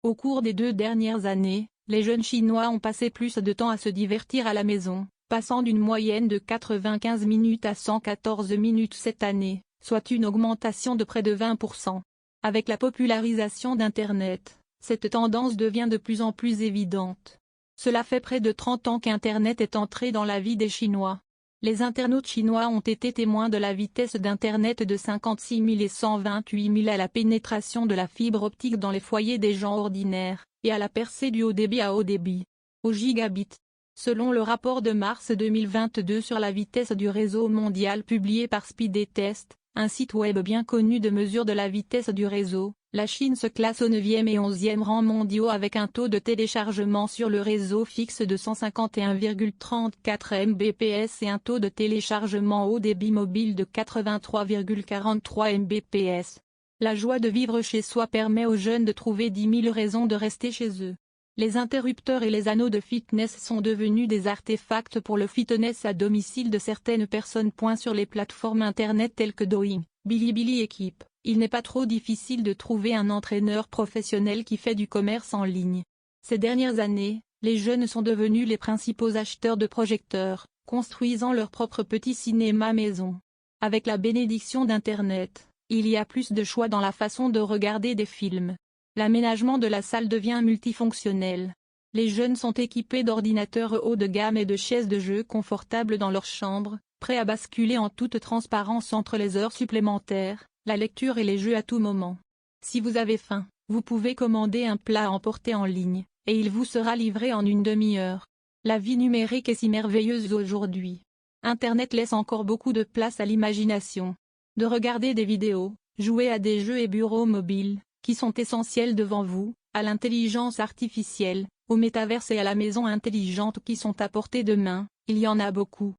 Au cours des 2 dernières années, les jeunes Chinois ont passé plus de temps à se divertir à la maison, passant d'une moyenne de 95 minutes à 114 minutes cette année, soit une augmentation de près de 20%. Avec la popularisation d'Internet, cette tendance devient de plus en plus évidente. Cela fait près de 30 ans qu'Internet est entré dans la vie des Chinois. Les internautes chinois ont été témoins de la vitesse d'Internet de 56 000 et 128 000 à la pénétration de la fibre optique dans les foyers des gens ordinaires, et à la percée du haut débit à haut débit, au gigabit. Selon le rapport de mars 2022 sur la vitesse du réseau mondial publié par Speedtest, un site web bien connu de mesure de la vitesse du réseau, la Chine se classe au 9e et 11e rang mondiaux avec un taux de téléchargement sur le réseau fixe de 151,34 Mbps et un taux de téléchargement haut débit mobile de 83,43 Mbps. La joie de vivre chez soi permet aux jeunes de trouver 10 000 raisons de rester chez eux. Les interrupteurs et les anneaux de fitness sont devenus des artefacts pour le fitness à domicile de certaines personnes. Sur les plateformes internet telles que Douyin, Bilibili et Keep, il n'est pas trop difficile de trouver un entraîneur professionnel qui fait du commerce en ligne. Ces dernières années, les jeunes sont devenus les principaux acheteurs de projecteurs, construisant leur propre petit cinéma maison. Avec la bénédiction d'Internet, il y a plus de choix dans la façon de regarder des films. L'aménagement de la salle devient multifonctionnel. Les jeunes sont équipés d'ordinateurs haut de gamme et de chaises de jeu confortables dans leur chambre, prêts à basculer en toute transparence entre les heures supplémentaires, la lecture et les jeux à tout moment. Si vous avez faim, vous pouvez commander un plat à emporter en ligne, et il vous sera livré en une demi-heure. La vie numérique est si merveilleuse aujourd'hui. Internet laisse encore beaucoup de place à l'imagination. De regarder des vidéos, jouer à des jeux et bureaux mobiles, qui sont essentiels devant vous, à l'intelligence artificielle, au métaverse et à la maison intelligente qui sont à portée de main, il y en a beaucoup.